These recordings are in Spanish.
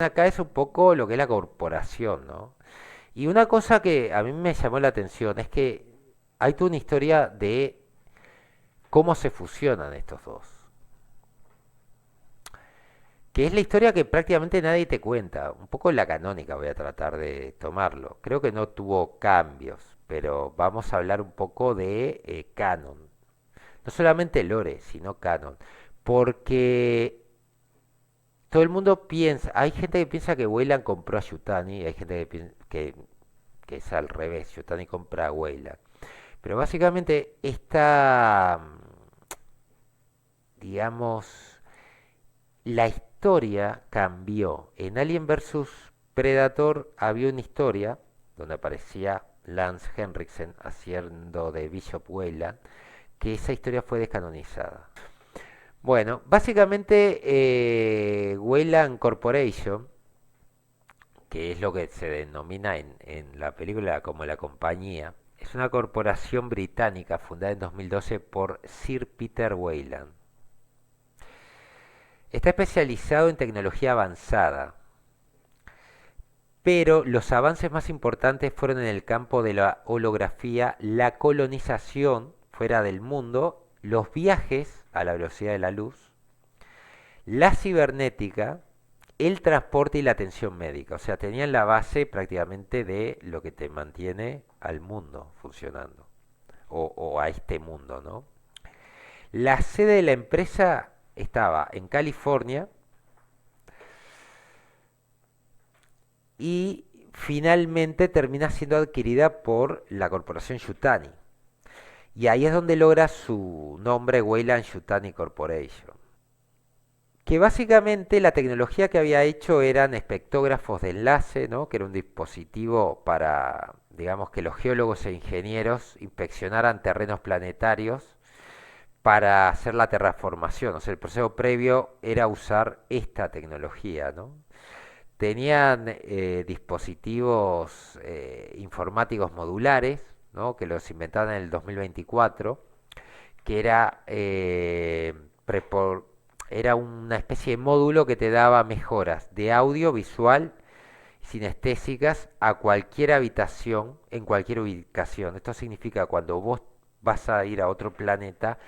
Acá es un poco lo que es la corporación, ¿no? Y una cosa que a mí me llamó la atención es que hay toda una historia de cómo se fusionan estos dos. Que es la historia que prácticamente nadie te cuenta. Un poco la canónica voy a tratar de tomarlo. Creo que no tuvo cambios, pero vamos a hablar un poco de canon. No solamente lore, sino canon. Porque todo el mundo piensa, hay gente que piensa que Weyland compró a Yutani, hay gente que piensa que es al revés, Yutani compra a Weyland. Pero básicamente esta, digamos, la historia cambió. En Alien vs Predator había una historia donde aparecía Lance Henriksen haciendo de Bishop Weyland, que esa historia fue descanonizada. Bueno, básicamente Weyland Corporation, que es lo que se denomina en la película como la compañía, es una corporación británica fundada en 2012 por Sir Peter Weyland. Está especializado en tecnología avanzada, pero los avances más importantes fueron en el campo de la holografía, la colonización fuera del mundo, los viajes a la velocidad de la luz, la cibernética, el transporte y la atención médica. O sea, tenían la base prácticamente de lo que te mantiene al mundo funcionando, o a este mundo, ¿no? La sede de la empresa estaba en California y finalmente termina siendo adquirida por la corporación Yutani. Y ahí es donde logra su nombre Weyland Yutani Corporation. Que básicamente la tecnología que había hecho eran espectógrafos de enlace, ¿no? Que era un dispositivo para, digamos, que los geólogos e ingenieros inspeccionaran terrenos planetarios para hacer la terraformación. O sea, el proceso previo era usar esta tecnología, ¿no? Tenían dispositivos informáticos modulares, ¿no? Que los inventaron en el 2024, que era una especie de módulo que te daba mejoras de audio, visual, sinestésicas a cualquier habitación, en cualquier ubicación. Esto significa cuando vos vas a ir a otro planeta,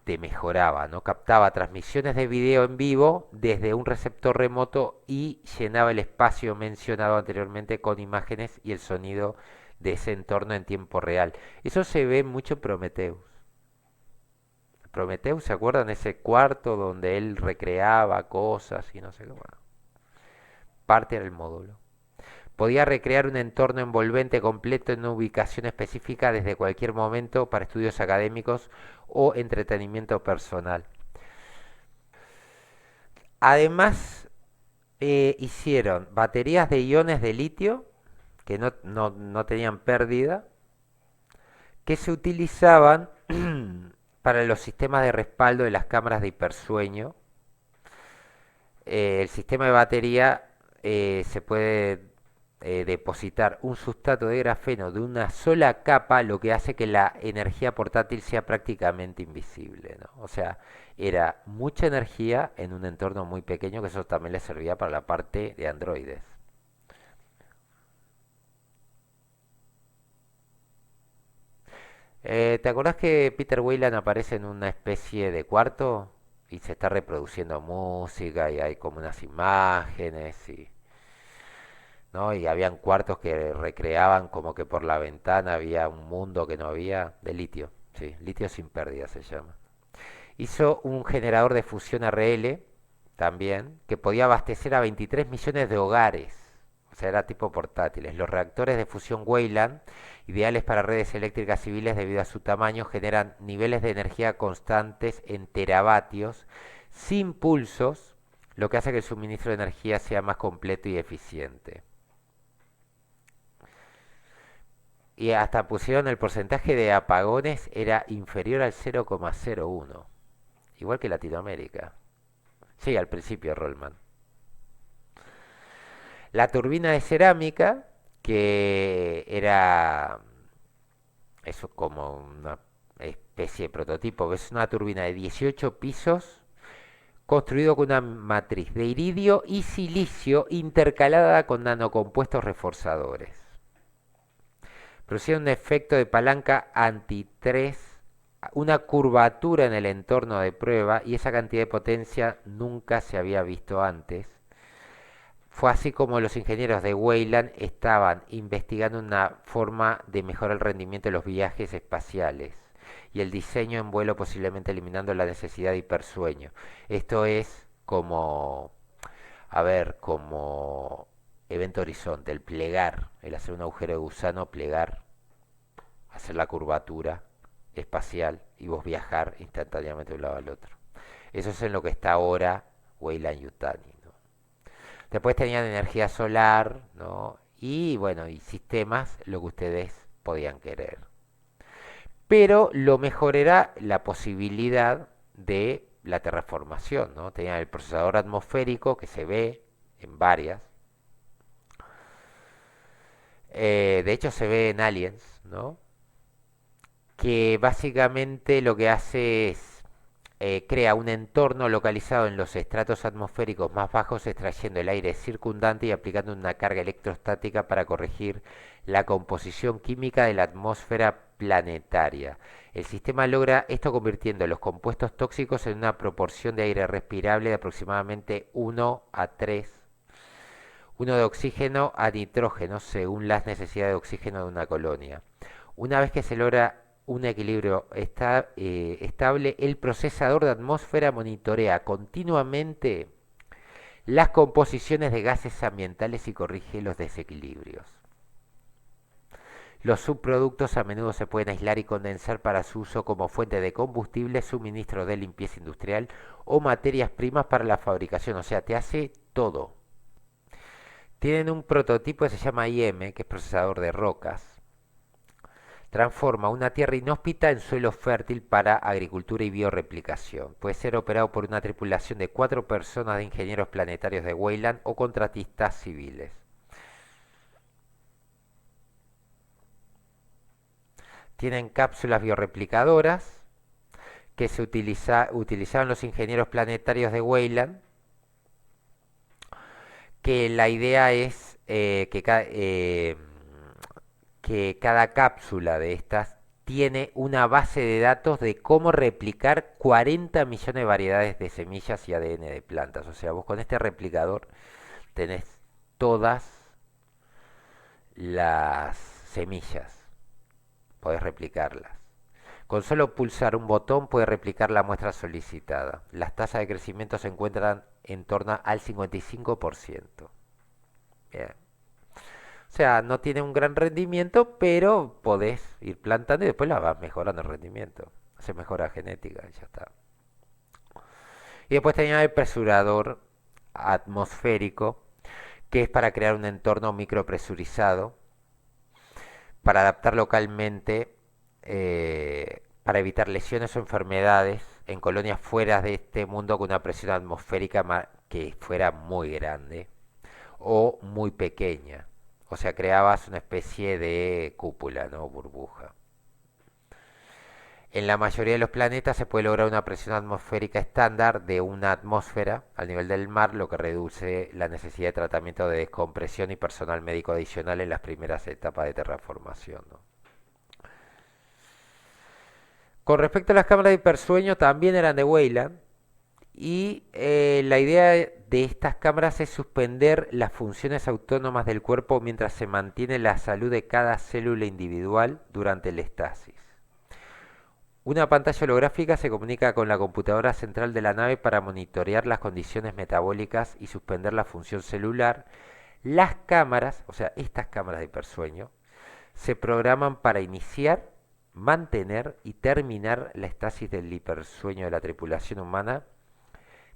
te mejoraba, ¿no? Captaba transmisiones de video en vivo desde un receptor remoto y llenaba el espacio mencionado anteriormente con imágenes y el sonido de ese entorno en tiempo real. Eso se ve mucho en Prometheus. Prometheus, ¿se acuerdan? Ese cuarto donde él recreaba cosas y no sé qué. Bueno, parte del módulo. Podía recrear un entorno envolvente completo en una ubicación específica desde cualquier momento para estudios académicos o entretenimiento personal. Además, hicieron baterías de iones de litio que no tenían pérdida, que se utilizaban para los sistemas de respaldo de las cámaras de hipersueño. El sistema de batería se puede depositar un sustrato de grafeno de una sola capa, lo que hace que la energía portátil sea prácticamente invisible, ¿no? O sea, era mucha energía en un entorno muy pequeño, que eso también le servía para la parte de androides. ¿Te acordás que Peter Weyland aparece en una especie de cuarto y se está reproduciendo música y hay como unas imágenes ¿no? Y habían cuartos que recreaban como que por la ventana había un mundo que no había de litio, sí, litio sin pérdida se llama. Hizo un generador de fusión RL también que podía abastecer a 23 millones de hogares. O sea, era tipo portátiles. Los reactores de fusión Weyland, ideales para redes eléctricas civiles debido a su tamaño, generan niveles de energía constantes en teravatios, sin pulsos, lo que hace que el suministro de energía sea más completo y eficiente. Y hasta pusieron el porcentaje de apagones era inferior al 0,01. Igual que Latinoamérica. Sí, al principio, Rollman. La turbina de cerámica, que era eso como una especie de prototipo, es una turbina de 18 pisos construido con una matriz de iridio y silicio intercalada con nanocompuestos reforzadores. Producía un efecto de palanca anti-3, una curvatura en el entorno de prueba y esa cantidad de potencia nunca se había visto antes. Fue así como los ingenieros de Weyland estaban investigando una forma de mejorar el rendimiento de los viajes espaciales y el diseño en vuelo, posiblemente eliminando la necesidad de hipersueño. Esto es como, a ver, como evento horizonte, el plegar, el hacer un agujero de gusano, plegar, hacer la curvatura espacial y vos viajar instantáneamente de un lado al otro. Eso es en lo que está ahora Weyland Yutani, ¿no? Después tenían energía solar, ¿no? Y bueno, y sistemas, lo que ustedes podían querer. Pero lo mejor era la posibilidad de la terraformación, ¿no? Tenían el procesador atmosférico que se ve en varias. De hecho se ve en Aliens, ¿no? Que básicamente lo que hace es crea un entorno localizado en los estratos atmosféricos más bajos, extrayendo el aire circundante y aplicando una carga electrostática para corregir la composición química de la atmósfera planetaria. El sistema logra esto convirtiendo los compuestos tóxicos en una proporción de aire respirable de aproximadamente 1 a 3, uno de oxígeno a nitrógeno, según las necesidades de oxígeno de una colonia. Una vez que se logra un equilibrio estable, el procesador de atmósfera monitorea continuamente las composiciones de gases ambientales y corrige los desequilibrios. Los subproductos a menudo se pueden aislar y condensar para su uso como fuente de combustible, suministro de limpieza industrial o materias primas para la fabricación. O sea, te hace todo. Tienen un prototipo que se llama IM, que es procesador de rocas. Transforma una tierra inhóspita en suelo fértil para agricultura y bioreplicación. Puede ser operado por una tripulación de 4 personas de ingenieros planetarios de Weyland o contratistas civiles. Tienen cápsulas bioreplicadoras que utilizaban los ingenieros planetarios de Weyland, que la idea es que cada cápsula de estas tiene una base de datos de cómo replicar 40 millones de variedades de semillas y ADN de plantas. O sea, vos con este replicador tenés todas las semillas, podés replicarlas. Con solo pulsar un botón puede replicar la muestra solicitada. Las tasas de crecimiento se encuentran en torno al 55%. Bien. O sea, no tiene un gran rendimiento, pero podés ir plantando y después la vas mejorando el rendimiento. Se mejora genética y ya está. Y después tenía el presurador atmosférico, que es para crear un entorno micropresurizado, para adaptar localmente, para evitar lesiones o enfermedades en colonias fuera de este mundo con una presión atmosférica que fuera muy grande o muy pequeña. O sea, creabas una especie de cúpula, ¿no? Burbuja. En la mayoría de los planetas se puede lograr una presión atmosférica estándar de una atmósfera al nivel del mar, lo que reduce la necesidad de tratamiento de descompresión y personal médico adicional en las primeras etapas de terraformación, ¿no? Con respecto a las cámaras de hipersueño, también eran de Weyland. Y la idea de estas cámaras es suspender las funciones autónomas del cuerpo mientras se mantiene la salud de cada célula individual durante el estasis. Una pantalla holográfica se comunica con la computadora central de la nave para monitorear las condiciones metabólicas y suspender la función celular. Las cámaras, o sea, estas cámaras de hipersueño, se programan para iniciar, mantener y terminar la estasis del hipersueño de la tripulación humana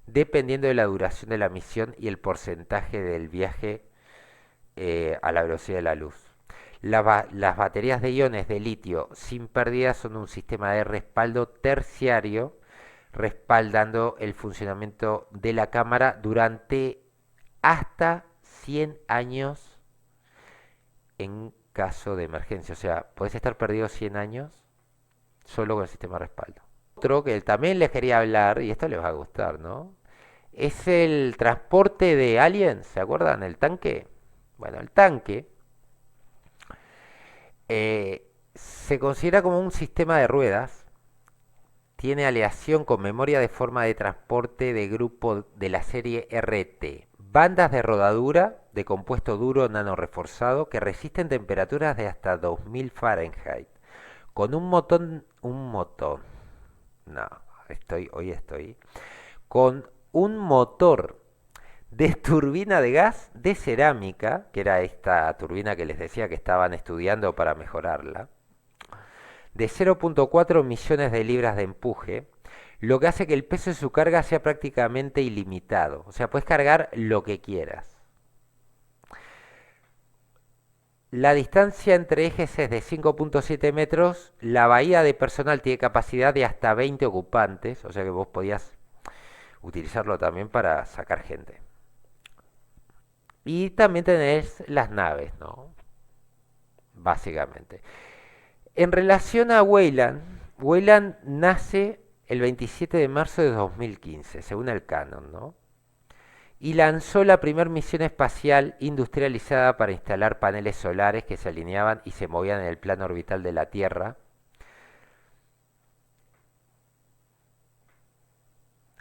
dependiendo de la duración de la misión y el porcentaje del viaje a la velocidad de la luz. Las baterías de iones de litio sin pérdida son un sistema de respaldo terciario respaldando el funcionamiento de la cámara durante hasta 100 años en caso de emergencia. O sea, podés estar perdido 100 años solo con el sistema de respaldo. Otro que también les quería hablar, y esto les va a gustar, ¿no? Es el transporte de aliens, ¿se acuerdan? El tanque. Bueno, el tanque se considera como un sistema de ruedas. Tiene aleación con memoria de forma de transporte de grupo de la serie RT. Bandas de rodadura de compuesto duro nano reforzado que resisten temperaturas de hasta 2000 Fahrenheit. Con no, hoy estoy, con un motor de turbina de gas de cerámica, que era esta turbina que les decía que estaban estudiando para mejorarla, de 0,4 millones de libras de empuje, lo que hace que el peso de su carga sea prácticamente ilimitado. O sea, puedes cargar lo que quieras. La distancia entre ejes es de 5,7 metros. La bahía de personal tiene capacidad de hasta 20 ocupantes. O sea que vos podías utilizarlo también para sacar gente. Y también tenés las naves, ¿no? Básicamente. En relación a Weyland, Weyland nace el 27 de marzo de 2015, según el canon, ¿no? Y lanzó la primera misión espacial industrializada para instalar paneles solares que se alineaban y se movían en el plano orbital de la Tierra.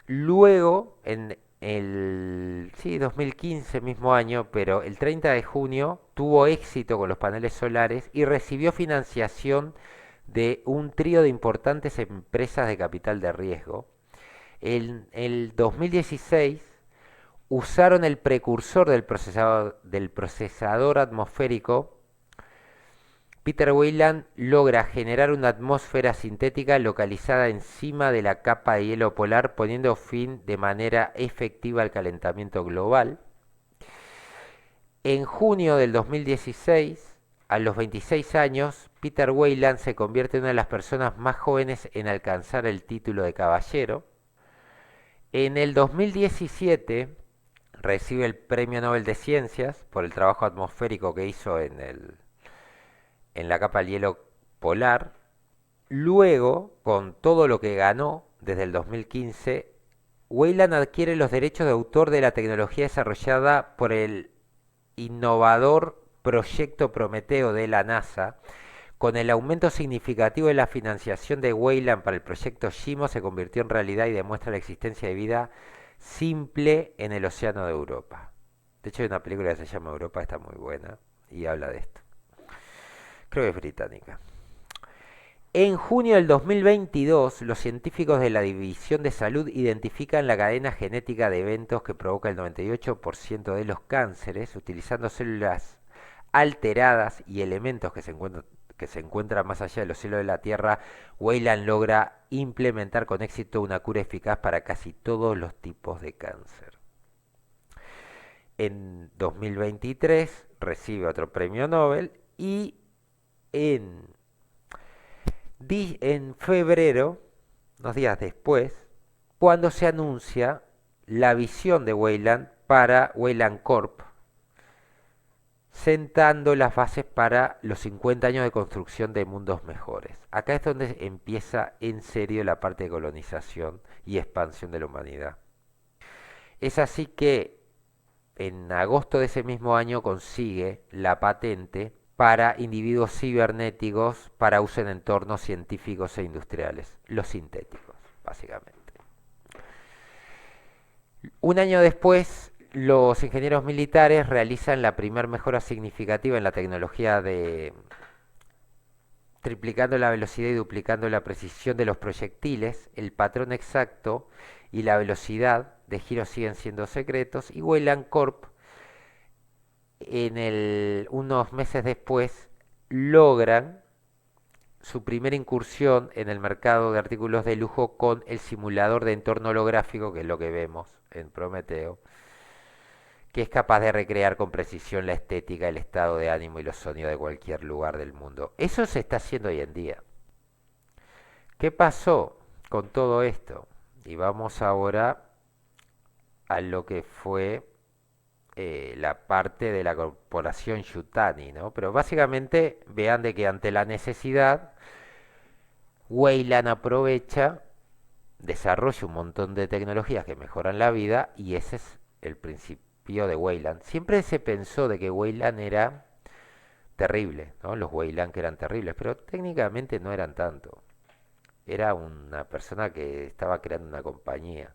Luego, en el 2015 mismo año, pero el 30 de junio, tuvo éxito con los paneles solares y recibió financiación de un trío de importantes empresas de capital de riesgo. En el 2016 usaron el precursor del procesador atmosférico. Peter Weyland logra generar una atmósfera sintética localizada encima de la capa de hielo polar, poniendo fin de manera efectiva al calentamiento global. En junio del 2016, a los 26 años, Peter Weyland se convierte en una de las personas más jóvenes en alcanzar el título de caballero. En el 2017 recibe el Premio Nobel de Ciencias por el trabajo atmosférico que hizo en la capa del hielo polar. Luego, con todo lo que ganó desde el 2015, Weyland adquiere los derechos de autor de la tecnología desarrollada por el innovador proyecto Prometeo de la NASA. Con el aumento significativo de la financiación de Weyland para el proyecto Shimo se convirtió en realidad y demuestra la existencia de vida simple en el océano de Europa. De hecho hay una película que se llama Europa, está muy buena y habla de esto. Creo que es británica. En junio del 2022, los científicos de la División de Salud identifican la cadena genética de eventos que provoca el 98% de los cánceres utilizando células alteradas y elementos que se encuentran más allá de los cielos de la Tierra. Weyland logra implementar con éxito una cura eficaz para casi todos los tipos de cáncer. En 2023 recibe otro premio Nobel y en febrero, unos días después, cuando se anuncia la visión de Weyland para Weyland Corp, sentando las bases para los 50 años de construcción de mundos mejores. Acá es donde empieza en serio la parte de colonización y expansión de la humanidad. Es así que en agosto de ese mismo año consigue la patente para individuos cibernéticos para uso en entornos científicos e industriales, los sintéticos, básicamente. Un año después, los ingenieros militares realizan la primera mejora significativa en la tecnología de triplicando la velocidad y duplicando la precisión de los proyectiles, el patrón exacto y la velocidad de giro siguen siendo secretos, y Weyland Corp unos meses después logran su primera incursión en el mercado de artículos de lujo con el simulador de entorno holográfico, que es lo que vemos en Prometeo, que es capaz de recrear con precisión la estética, el estado de ánimo y los sonidos de cualquier lugar del mundo. Eso se está haciendo hoy en día. ¿Qué pasó con todo esto? Y vamos ahora a lo que fue la parte de la corporación Yutani, ¿no? Pero básicamente vean de que ante la necesidad, Weyland aprovecha desarrolle un montón de tecnologías que mejoran la vida y ese es el principio de Weyland. Siempre se pensó de que Weyland era terrible, ¿no? Los Weyland que eran terribles, pero técnicamente no eran tanto. Era una persona que estaba creando una compañía.